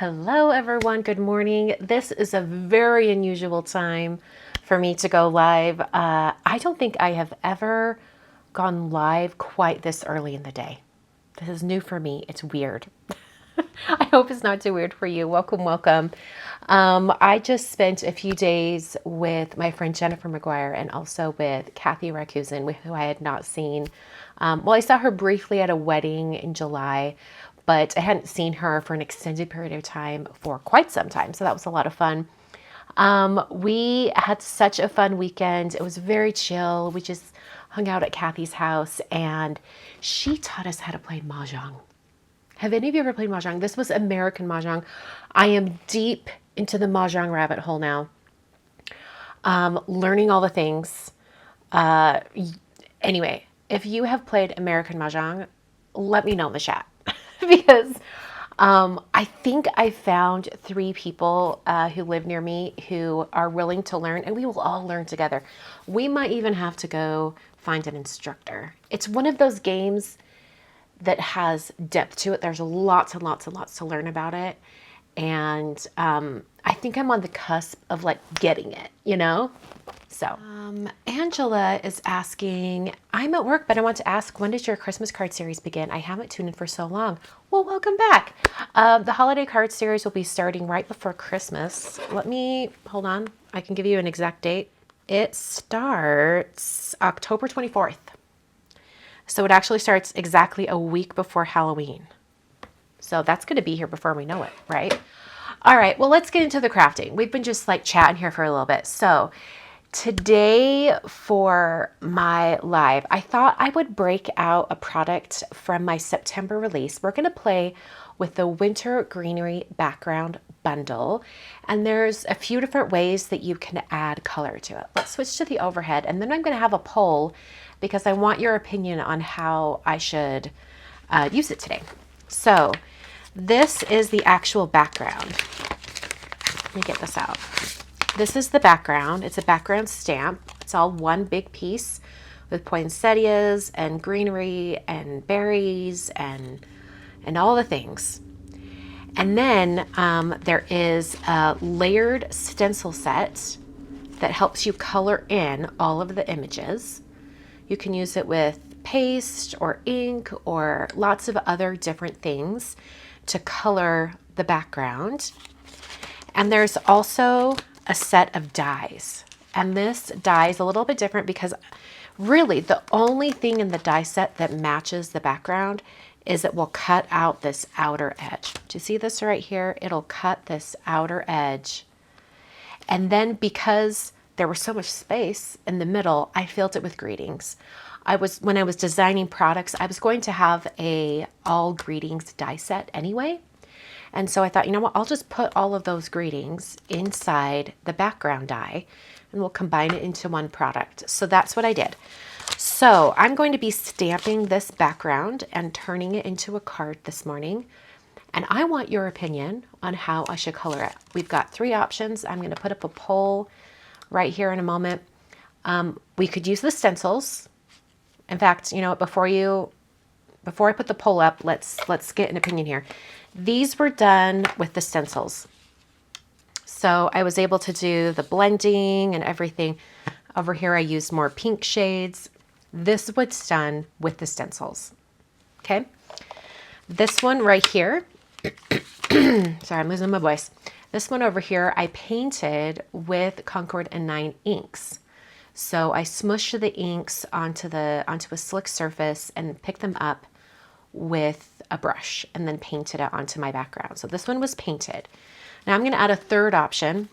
Hello everyone, good morning. This is a very unusual time for me to go live. I don't think I have ever gone live quite this early in the day. This is new for me. It's weird. I hope it's not too weird for you. Welcome, welcome. I just spent a few days with my friend Jennifer McGuire and also with Kathy Rakusin, who I had not seen. Well, I saw her briefly at a wedding in July, but I hadn't seen her for an extended period of time for quite some time. So that was a lot of fun. We had such a fun weekend. It was very chill. We just hung out at Kathy's house and she taught us how to play Mahjong. Have any of you ever played Mahjong? This was American Mahjong. I am deep into the Mahjong rabbit hole now. Learning all the things. Anyway, if you have played American Mahjong, let me know in the chat. Because I think I found 3 people who live near me who are willing to learn, and we will all learn together. We might even have to go find an instructor. It's one of those games that has depth to it. There's lots and lots and lots to learn about it. And I think I'm on the cusp of like getting it, you know? So Angela is asking, I'm at work, but I want to ask, when does your Christmas card series begin? I haven't tuned in for so long. Well, welcome back. The holiday card series will be starting right before Christmas. Hold on. I can give you an exact date. It starts October 24th. So it actually starts exactly a week before Halloween. So that's going to be here before we know it, right? All right, well, let's get into the crafting. We've been just like chatting here for a little bit. So today for my live, I thought I would break out a product from my September release. We're going to play with the Winter Greenery background bundle. And there's a few different ways that you can add color to it. Let's switch to the overhead. And then I'm going to have a poll because I want your opinion on how I should use it today. So this is the actual background. Let me get this out. This is the background. It's a background stamp. It's all one big piece with poinsettias and greenery and berries and all the things. And then there is a layered stencil set that helps you color in all of the images. You can use it with paste or ink or lots of other different things to color the background. And there's also a set of dies. And this die is a little bit different because really the only thing in the die set that matches the background is it will cut out this outer edge. Do you see this right here? It'll cut this outer edge. And then because there was so much space in the middle, I filled it with greetings. When I was designing products, I was going to have a all greetings die set anyway. And so I thought, you know what, I'll just put all of those greetings inside the background die and we'll combine it into one product. So that's what I did. So I'm going to be stamping this background and turning it into a card this morning. And I want your opinion on how I should color it. We've got 3 options. I'm going to put up a poll right here in a moment. We could use the stencils. In fact, you know, before I put the poll up, let's get an opinion here. These were done with the stencils. So I was able to do the blending and everything. Over here, I used more pink shades. This was done with the stencils. Okay. This one right here, sorry, I'm losing my voice. This one over here, I painted with Concord and 9 inks. So I smushed the inks onto a slick surface and picked them up with a brush and then painted it onto my background. So this one was painted. Now I'm going to add a third option,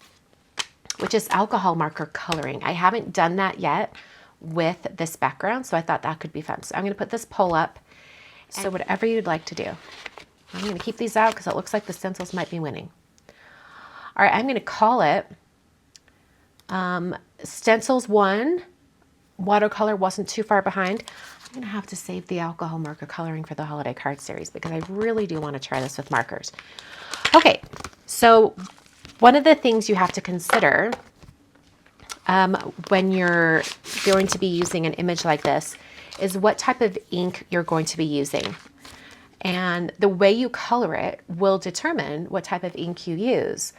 which is alcohol marker coloring. I haven't done that yet with this background, so I thought that could be fun. So I'm going to put this poll up. So whatever you'd like to do. I'm going to keep these out because it looks like the stencils might be winning. All right, I'm going to call it Stencils 1. Watercolor wasn't too far behind. I'm going to have to save the alcohol marker coloring for the holiday card series because I really do want to try this with markers. Okay, so one of the things you have to consider when you're going to be using an image like this is what type of ink you're going to be using. And the way you color it will determine what type of ink you use,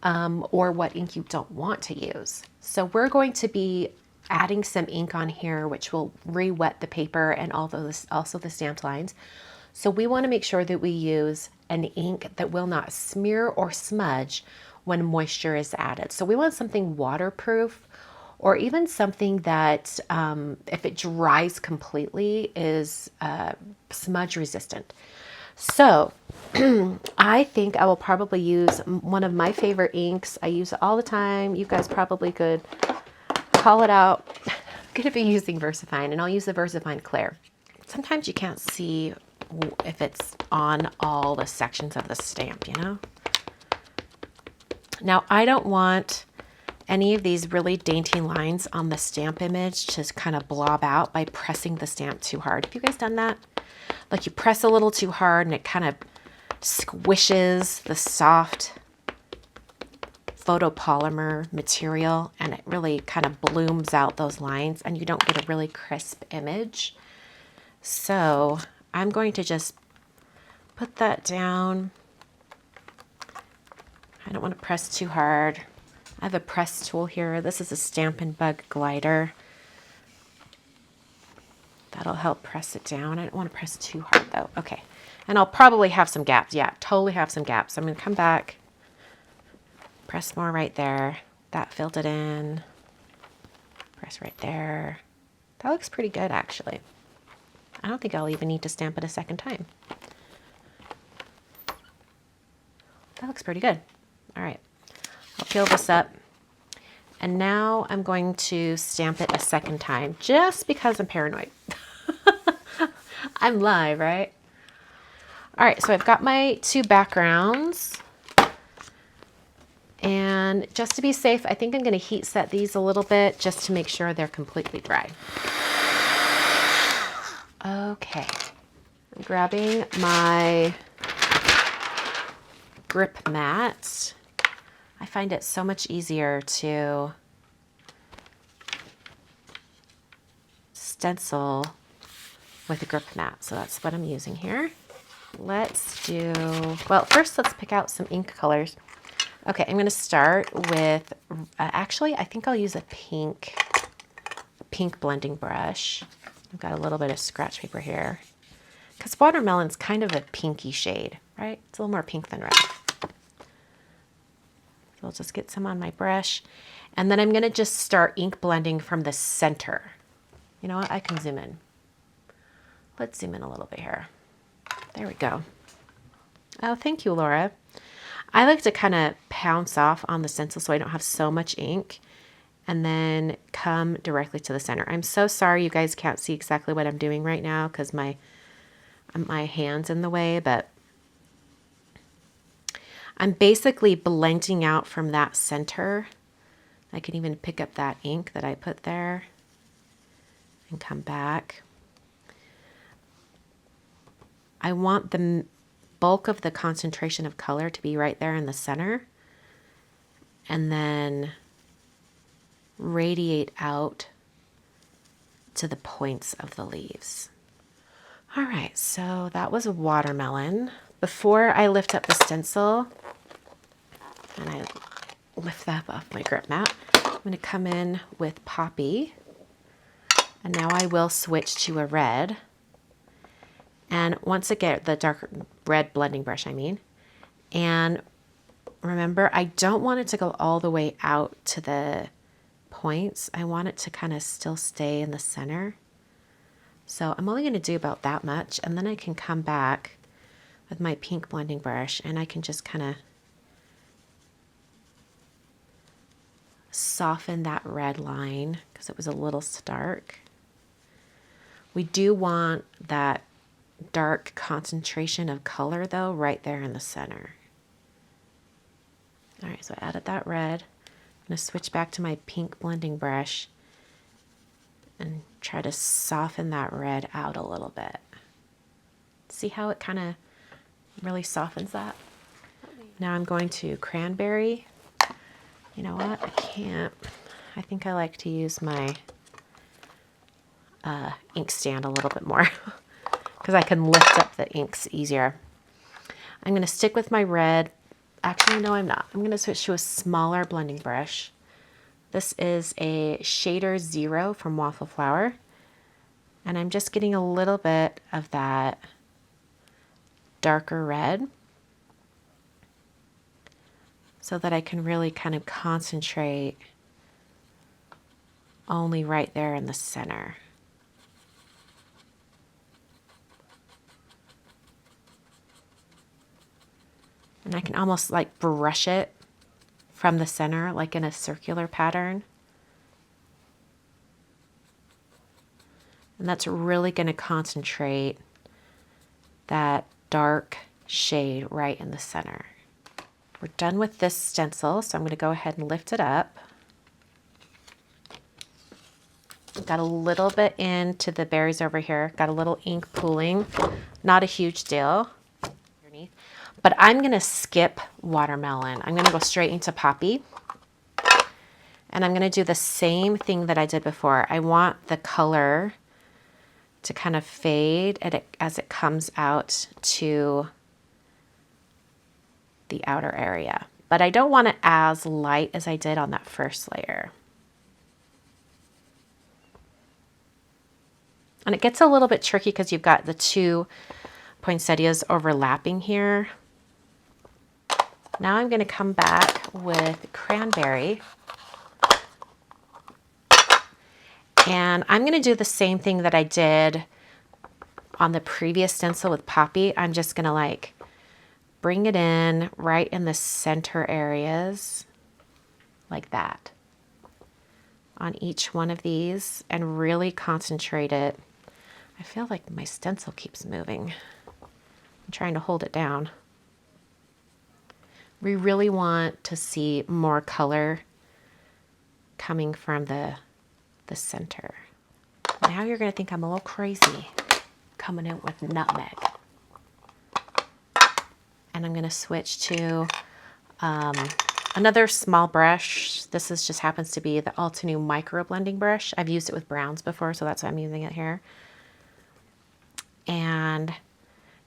or what ink you don't want to use. So we're going to be adding some ink on here, which will re-wet the paper and also the stamped lines. So we want to make sure that we use an ink that will not smear or smudge when moisture is added. So we want something waterproof, or even something that if it dries completely is smudge resistant. So I think I will probably use one of my favorite inks. I use it all the time. You guys probably could call it out. I'm going to be using Versafine, and I'll use the Versafine Clair. Sometimes you can't see if it's on all the sections of the stamp, you know? Now, I don't want any of these really dainty lines on the stamp image to kind of blob out by pressing the stamp too hard. Have you guys done that? Like you press a little too hard and it kind of squishes the soft photopolymer material, and it really kind of blooms out those lines, and you don't get a really crisp image. So I'm going to just put that down. I don't want to press too hard. I have a press tool here. This is a Stampin' Bug glider. That'll help press it down. I don't want to press too hard though. Okay. And I'll probably have some gaps. Yeah, totally have some gaps. I'm going to come back, press more right there. That filled it in. Press right there. That looks pretty good actually. I don't think I'll even need to stamp it a second time. That looks pretty good. All right. I'll peel this up. And now I'm going to stamp it a second time just because I'm paranoid. I'm live, right? All right, so I've got my two backgrounds. And just to be safe, I think I'm going to heat set these a little bit just to make sure they're completely dry. Okay. I'm grabbing my grip mat. I find it so much easier to stencil with a grip mat. So that's what I'm using here. Let's do, well, first let's pick out some ink colors. Okay, I'm going to start with, actually, I think I'll use a pink blending brush. I've got a little bit of scratch paper here. Because watermelon's kind of a pinky shade, right? It's a little more pink than red. So I'll just get some on my brush. And then I'm going to just start ink blending from the center. You know what? I can zoom in. Let's zoom in a little bit here. There we go. Oh, thank you, Laura. I like to kind of pounce off on the stencil so I don't have so much ink, and then come directly to the center. I'm so sorry you guys can't see exactly what I'm doing right now because my hand's in the way, but I'm basically blending out from that center. I can even pick up that ink that I put there and come back. I want the bulk of the concentration of color to be right there in the center, and then radiate out to the points of the leaves. All right, so that was a watermelon. Before I lift up the stencil, and I lift that up off my grip mat, I'm going to come in with Poppy, and now I will switch to a red. And once again, the dark red blending brush, I mean. And remember, I don't want it to go all the way out to the points. I want it to kind of still stay in the center. So I'm only going to do about that much, and then I can come back with my pink blending brush and I can just kind of soften that red line because it was a little stark. We do want that dark concentration of color though right there in the center. All right, so I added that red. I'm going to switch back to my pink blending brush and try to soften that red out a little bit. See how it kind of really softens that? Now I'm going to Cranberry. You know what? I can't. I think I like to use my ink stand a little bit more. because I can lift up the inks easier. I'm going to stick with my red. Actually, no, I'm not. I'm going to switch to a smaller blending brush. This is a Shader 0 from Waffle Flower. And I'm just getting a little bit of that darker red so that I can really kind of concentrate only right there in the center. And I can almost like brush it from the center, like in a circular pattern. And that's really going to concentrate that dark shade right in the center. We're done with this stencil, so I'm going to go ahead and lift it up. Got a little bit into the berries over here. Got a little ink pooling. Not a huge deal. But I'm going to skip watermelon. I'm going to go straight into poppy. And I'm going to do the same thing that I did before. I want the color to kind of fade as it comes out to the outer area. But I don't want it as light as I did on that first layer. And it gets a little bit tricky because you've got the two poinsettias overlapping here. Now I'm going to come back with Cranberry. And I'm going to do the same thing that I did on the previous stencil with poppy. I'm just going to like bring it in right in the center areas like that on each one of these and really concentrate it. I feel like my stencil keeps moving. I'm trying to hold it down. We really want to see more color coming from the center. Now you're going to think I'm a little crazy coming in with Nutmeg. And I'm going to switch to another small brush. This is just happens to be the Altenew micro blending brush. I've used it with browns before, so that's why I'm using it here. And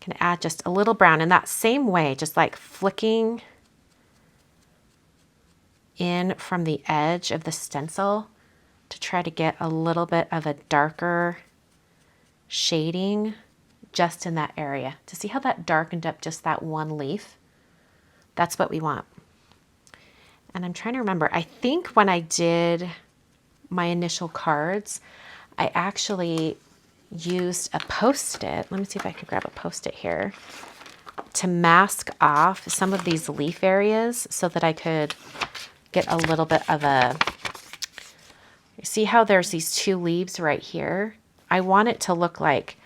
can add just a little brown in that same way, just like flicking in from the edge of the stencil to try to get a little bit of a darker shading just in that area. To see how that darkened up just that one leaf? That's what we want. And I'm trying to remember, I think when I did my initial cards, I actually used a Post-it. Let me see if I can grab a Post-it here to mask off some of these leaf areas so that I could get a little bit of a, you see how there's these two leaves right here? I want it to look like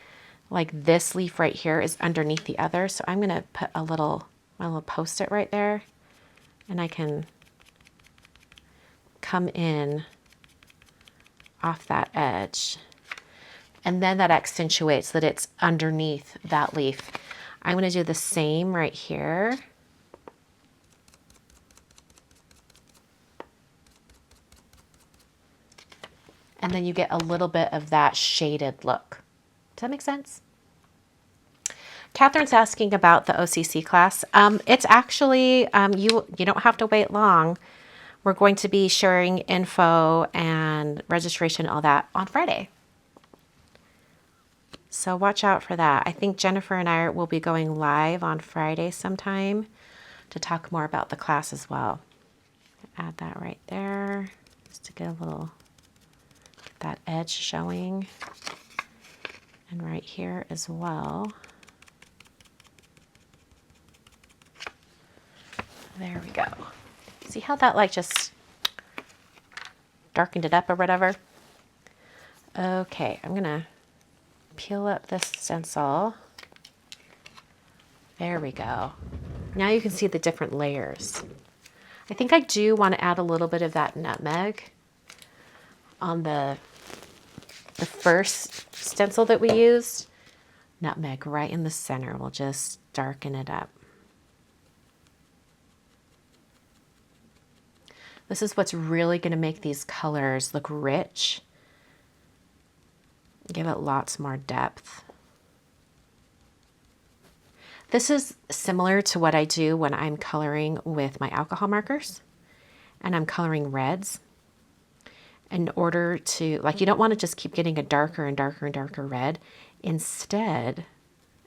this leaf right here is underneath the other. So I'm going to put my little Post-it right there, and I can come in off that edge. And then that accentuates that it's underneath that leaf. I'm going to do the same right here. And then you get a little bit of that shaded look. Does that make sense? Catherine's asking about the OCC class. It's actually, you don't have to wait long. We're going to be sharing info and registration, all that on Friday. So watch out for that. I think Jennifer and I will be going live on Friday sometime to talk more about the class as well. Add that right there just to get a little, get that edge showing. And right here as well. There we go. See how that like just darkened it up or whatever? Okay, I'm gonna peel up this stencil. There we go. Now you can see the different layers. I think I do want to add a little bit of that nutmeg on the first stencil that we used. Nutmeg right in the center will just darken it up. This is what's really going to make these colors look rich. Give it lots more depth. This is similar to what I do when I'm coloring with my alcohol markers and I'm coloring reds. In order to, like, you don't want to just keep getting a darker and darker and darker red. Instead,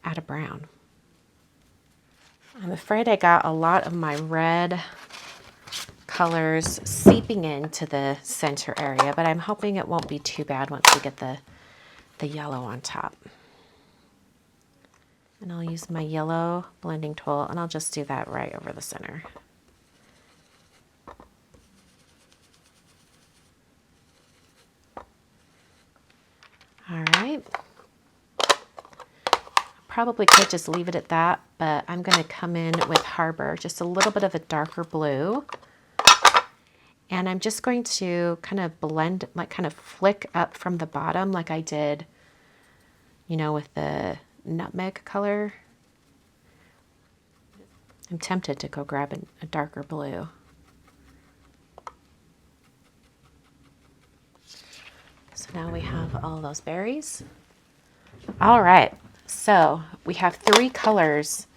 add a brown. I'm afraid I got a lot of my red colors seeping into the center area, but I'm hoping it won't be too bad once we get the yellow on top. And I'll use my yellow blending tool and I'll just do that right over the center. All right. Probably could just leave it at that, but I'm going to come in with Harbor, just a little bit of a darker blue. And I'm just going to kind of blend, like kind of flick up from the bottom like I did, you know, with the Nutmeg color. I'm tempted to go grab a darker blue. So now we have all those berries. All right, so we have 3 colors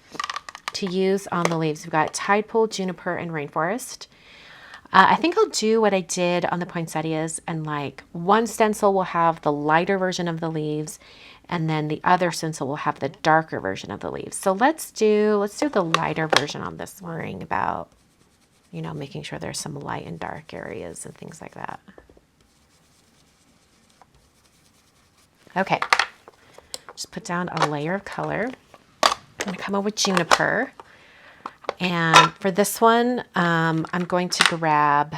to use on the leaves. We've got Tide Pool, Juniper, and Rainforest. I think I'll do what I did on the poinsettias, and like one stencil will have the lighter version of the leaves, and then the other stencil will have the darker version of the leaves. So let's do the lighter version on this, worrying about, you know, making sure there's some light and dark areas and things like that. Okay, just put down a layer of color. I'm gonna come over with Juniper. And for this one, I'm going to grab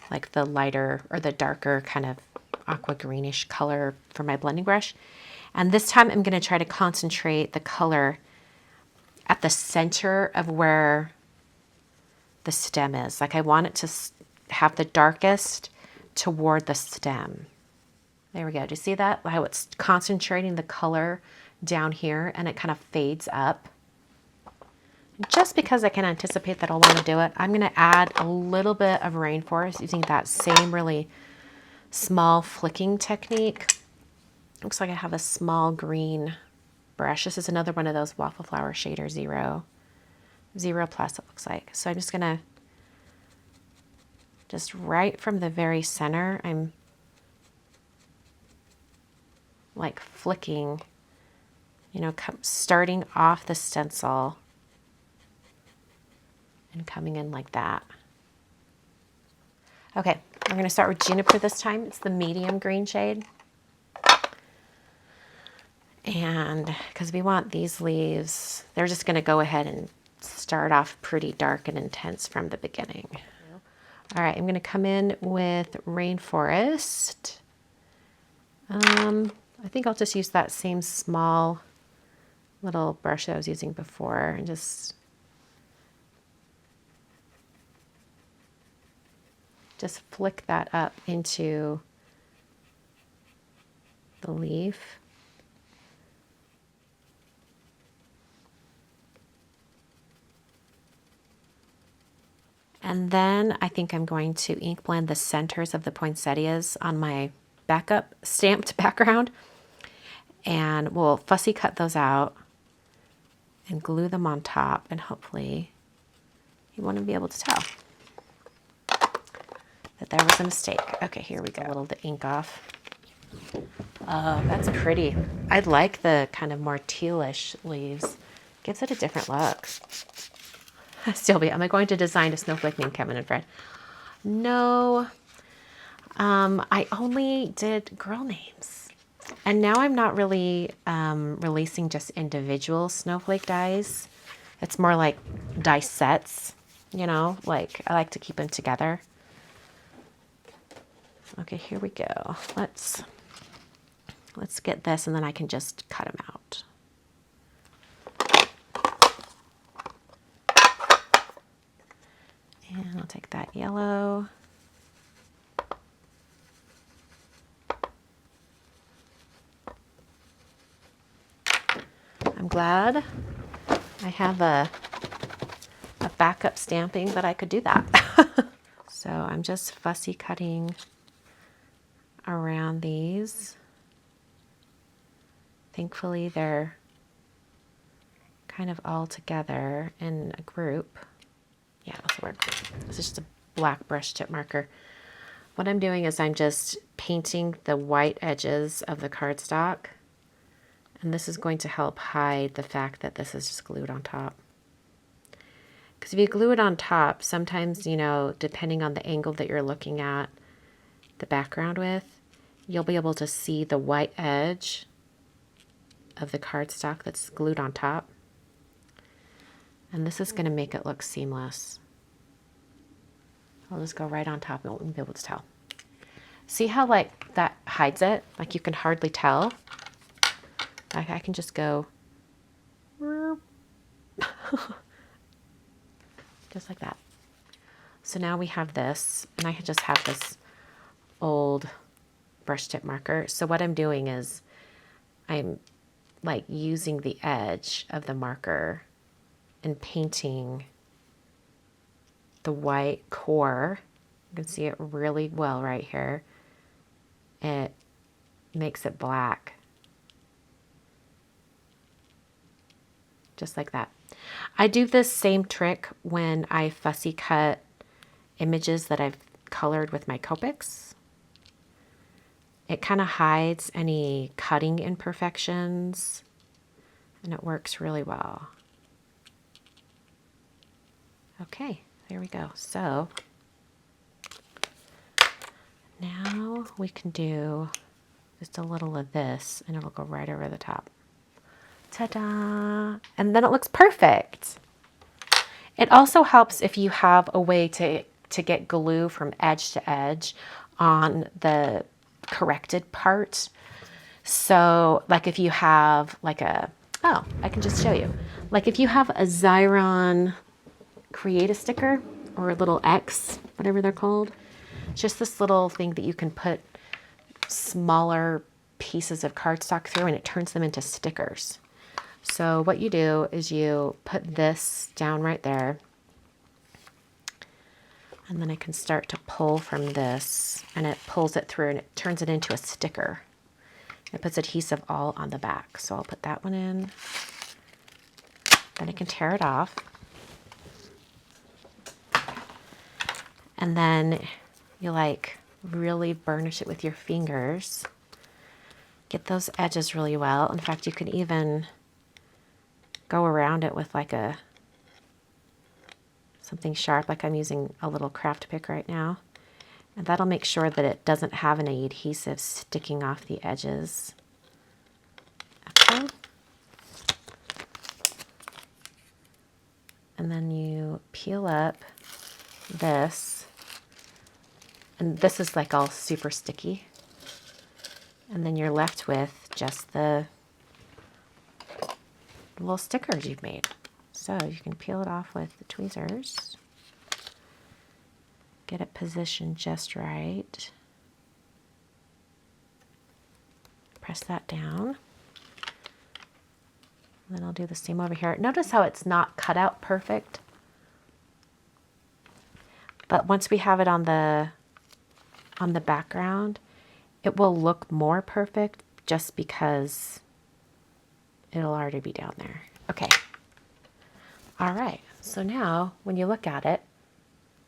like the lighter or the darker kind of aqua greenish color for my blending brush. And this time I'm going to try to concentrate the color at the center of where the stem is. Like I want it to have the darkest toward the stem. There we go. Do you see that? How it's concentrating the color down here and it kind of fades up. Just because I can anticipate that I'll want to do it, I'm going to add a little bit of Rainforest using that same really small flicking technique. Looks like I have a small green brush. This is another one of those Waffle Flower Shader 0 plus it looks like. So I'm just going to, just right from the very center, I'm like flicking, you know, starting off the stencil and coming in like that. Okay, we're going to start with Juniper this time. It's the medium green shade. And because we want these leaves, they're just going to go ahead and start off pretty dark and intense from the beginning. All right, I'm going to come in with Rainforest. I think I'll just use that same small little brush that I was using before and just flick that up into the leaf. And then I think I'm going to ink blend the centers of the poinsettias on my backup stamped background. And we'll fussy cut those out and glue them on top, and hopefully you won't be able to tell that there was a mistake. Okay, here we go. A little of the ink off. Oh, that's pretty. I like the kind of more tealish leaves. Gives it a different look. Sylvia, am I going to design a snowflake named Kevin and Fred? No. I only did girl names. And now I'm not really releasing just individual snowflake dies. It's more like die sets, you know, like I like to keep them together. Okay, here we go. Let's get this, and then I can just cut them out. And I'll take that yellow. I'm glad I have a backup stamping that I could do that. So I'm just fussy cutting around these. Thankfully they're kind of all together in a group. Yeah, this will work. This is just a black brush tip marker. What I'm doing is I'm just painting the white edges of the cardstock, and this is going to help hide the fact that this is just glued on top. Because if you glue it on top, sometimes, you know, depending on the angle that you're looking at the background with, you'll be able to see the white edge of the cardstock that's glued on top. And this is going to make it look seamless. I'll just go right on top and you won't be able to tell. See how like that hides it? Like you can hardly tell. I can just go just like that. So now we have this, and I can just have this old brush tip marker. So what I'm doing is I'm like using the edge of the marker and painting the white core. You can see it really well right here. It makes it black. Just like that. I do this same trick when I fussy cut images that I've colored with my Copics. It kind of hides any cutting imperfections, and it works really well. Okay, there we go. So now we can do just a little of this, and it'll go right over the top. Ta-da! And then it looks perfect. It also helps if you have a way to get glue from edge to edge on the corrected part. So like if you have like a, oh, I can just show you. Like if you have a Xyron Create a sticker or a little X, whatever they're called, just this little thing that you can put smaller pieces of cardstock through and it turns them into stickers. So what you do is you put this down right there, and then I can start to pull from this, and it pulls it through and it turns it into a sticker. It puts adhesive all on the back. So I'll put that one in. Then I can tear it off. And then you like really burnish it with your fingers. Get those edges really well. In fact, you can even go around it with like something sharp, like I'm using a little craft pick right now. And that'll make sure that it doesn't have any adhesive sticking off the edges. Okay. And then you peel up this. And this is like all super sticky. And then you're left with just the little stickers you've made. So you can peel it off with the tweezers. Get it positioned just right. Press that down. And then I'll do the same over here. Notice how it's not cut out perfect. But once we have it on the background, it will look more perfect just because it'll already be down there. Okay. All right. So now when you look at it,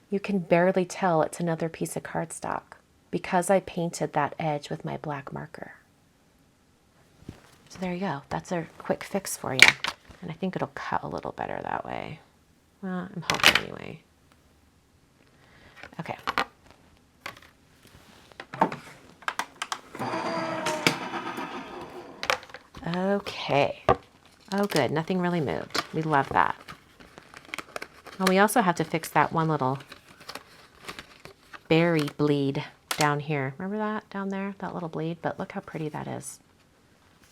you can barely tell it's another piece of cardstock because I painted that edge with my black marker. So there you go. That's a quick fix for you. And I think it'll cut a little better that way. Well, I'm hoping anyway. Okay. Okay. Oh, good. Nothing really moved. We love that. And we also have to fix that one little berry bleed down here. Remember that down there? That little bleed? But look how pretty that is.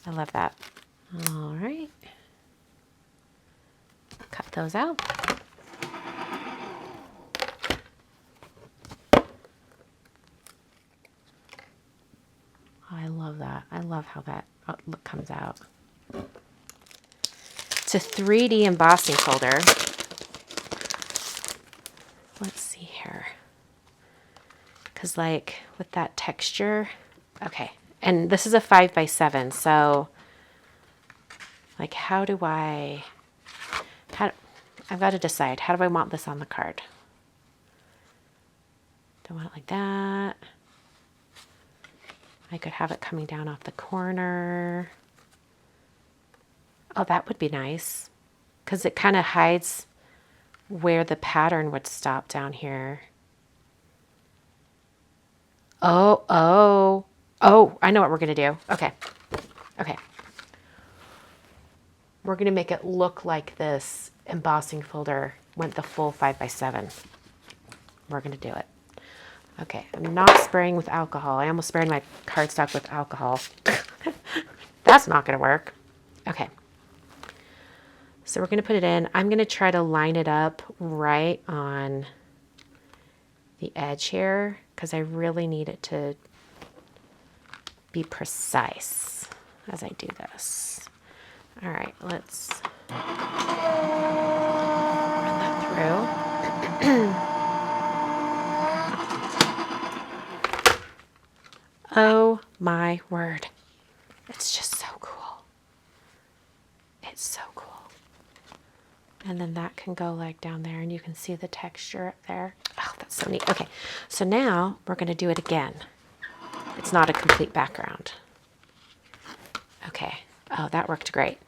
I love that. All right. Cut those out. I love that. I love how that look comes out. It's a 3D embossing folder. Let's see here. Because like with that texture, okay. And this is a 5x7, so like how do I I've got to decide. How do I want this on the card? Do I want it like that? I could have it coming down off the corner. Oh, that would be nice, because it kind of hides where the pattern would stop down here. Oh, I know what we're going to do. Okay. We're going to make it look like this embossing folder went the full 5x7. We're going to do it. Okay, I'm not spraying with alcohol. I almost sprayed my cardstock with alcohol. That's not going to work. Okay. So we're going to put it in. I'm going to try to line it up right on the edge here, because I really need it to be precise as I do this. All right, let's run that through. Oh my word. It's just so cool. It's so cool. And then that can go like down there, and you can see the texture up there. Oh, that's so neat. Okay, so now we're going to do it again. It's not a complete background. Okay. Oh, that worked great.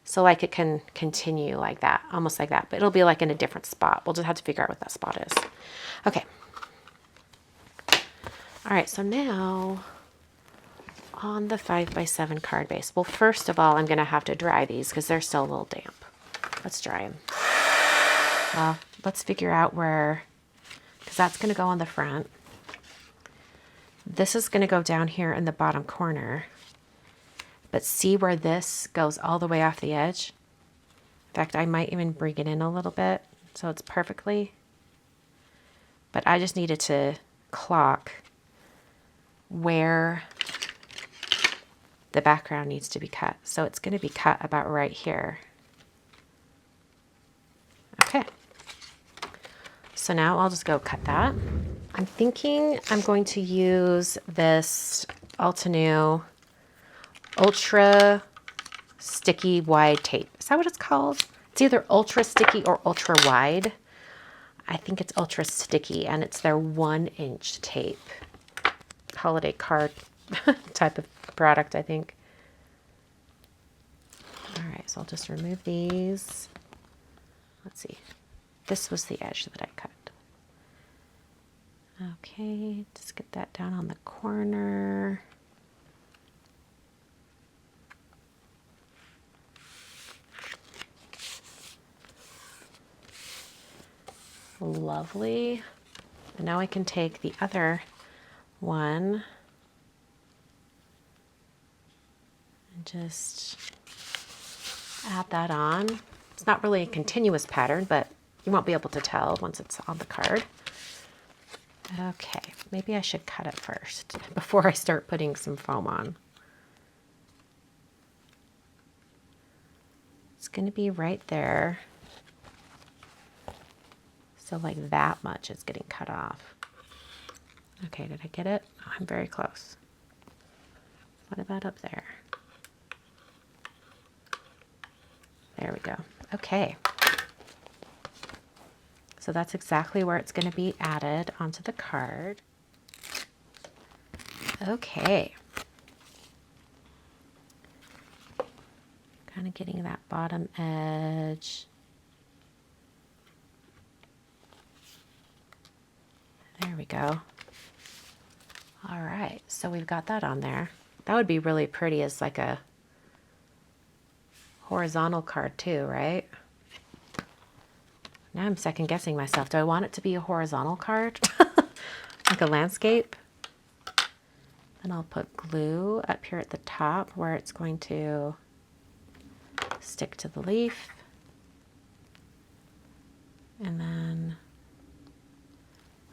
So like it can continue like that, almost like that, but it'll be like in a different spot. We'll just have to figure out what that spot is. Okay. All right, so now on the 5x7 card base. Well, first of all, I'm going to have to dry these because they're still a little damp. Let's dry them. Well, let's figure out where, because that's going to go on the front. This is going to go down here in the bottom corner. But see where this goes all the way off the edge? In fact, I might even bring it in a little bit so it's perfectly. But I just needed to clock where the background needs to be cut. So it's going to be cut about right here. Okay. So now I'll just go cut that. I'm thinking I'm going to use this Altenew ultra sticky wide tape. Is that what it's called? It's either ultra sticky or ultra wide. I think it's ultra sticky, and it's their 1-inch tape. Holiday card type of product, I think. All right, so I'll just remove these. Let's see. This was the edge that I cut. Okay, just get that down on the corner. Lovely. And now I can take the other one and just add that on. It's not really a continuous pattern, but you won't be able to tell once it's on the card. Okay, maybe I should cut it first before I start putting some foam on. It's going to be right there. So like that much is getting cut off. Okay, did I get it? Oh, I'm very close. What about up there? There we go. Okay. So that's exactly where it's going to be added onto the card. Okay. Kind of getting that bottom edge. There we go. All right, so we've got that on there. That would be really pretty as like a horizontal card too, right? Now I'm second guessing myself. Do I want it to be a horizontal card? Like a landscape? Then I'll put glue up here at the top where it's going to stick to the leaf. And then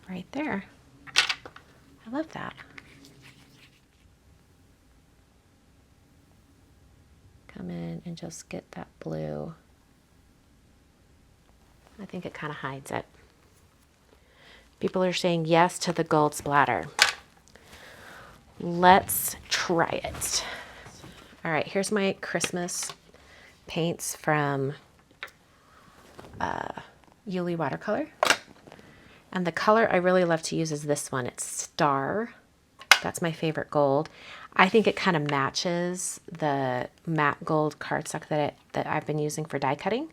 right there. I love that. Come in and just get that blue. I think it kind of hides it. People are saying yes to the gold splatter. Let's try it. All right, here's my Christmas paints from Yuli watercolor. And the color I really love to use is this one. It's Star. That's my favorite gold. I think it kind of matches the matte gold cardstock that I've been using for die cutting.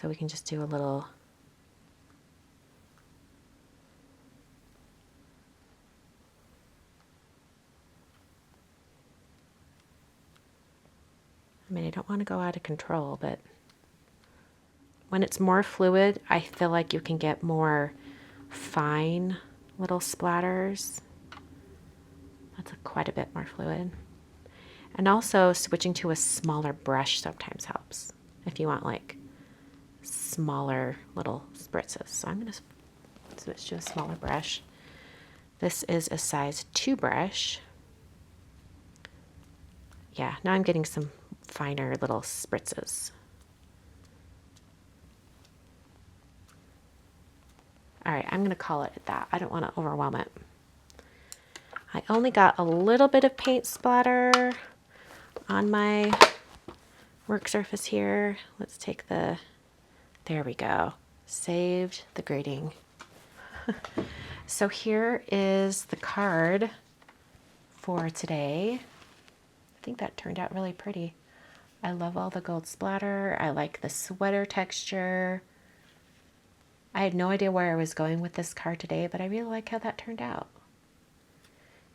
So we can just do a little. I mean, I don't want to go out of control, but when it's more fluid, I feel like you can get more fine little splatters. That's quite a bit more fluid. And also switching to a smaller brush sometimes helps if you want like smaller little spritzes. So I'm going to switch to a smaller brush. This is a size 2 brush. Yeah, now I'm getting some finer little spritzes. All right, I'm going to call it at that. I don't want to overwhelm it. I only got a little bit of paint splatter on my work surface here. Let's take the, there we go. Saved the grading. So here is the card for today. I think that turned out really pretty. I love all the gold splatter. I like the sweater texture. I had no idea where I was going with this card today, but I really like how that turned out.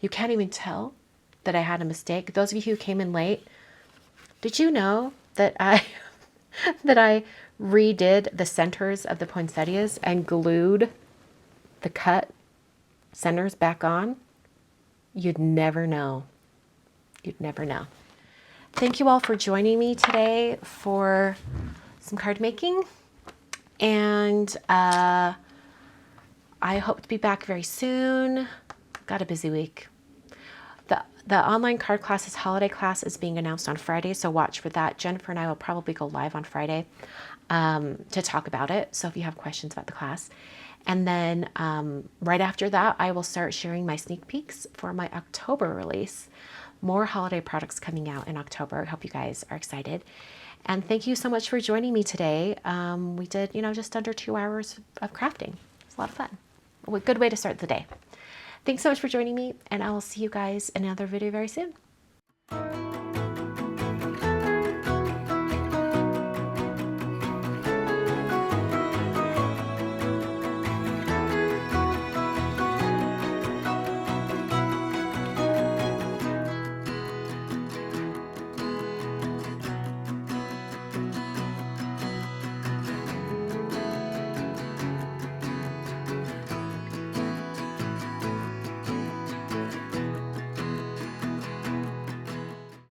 You can't even tell that I had a mistake. Those of you who came in late, did you know that I redid the centers of the poinsettias and glued the cut centers back on? You'd never know. You'd never know. Thank you all for joining me today for some card making. And I hope to be back very soon. Got a busy week. The online card classes holiday class is being announced on Friday, so watch for that. Jennifer and I will probably go live on Friday to talk about it. So if you have questions about the class. And then right after that, I will start sharing my sneak peeks for my October release. More holiday products coming out in October. I hope you guys are excited. And thank you so much for joining me today. We did, just under 2 hours of crafting. It's a lot of fun. A good way to start the day. Thanks so much for joining me, and I will see you guys in another video very soon.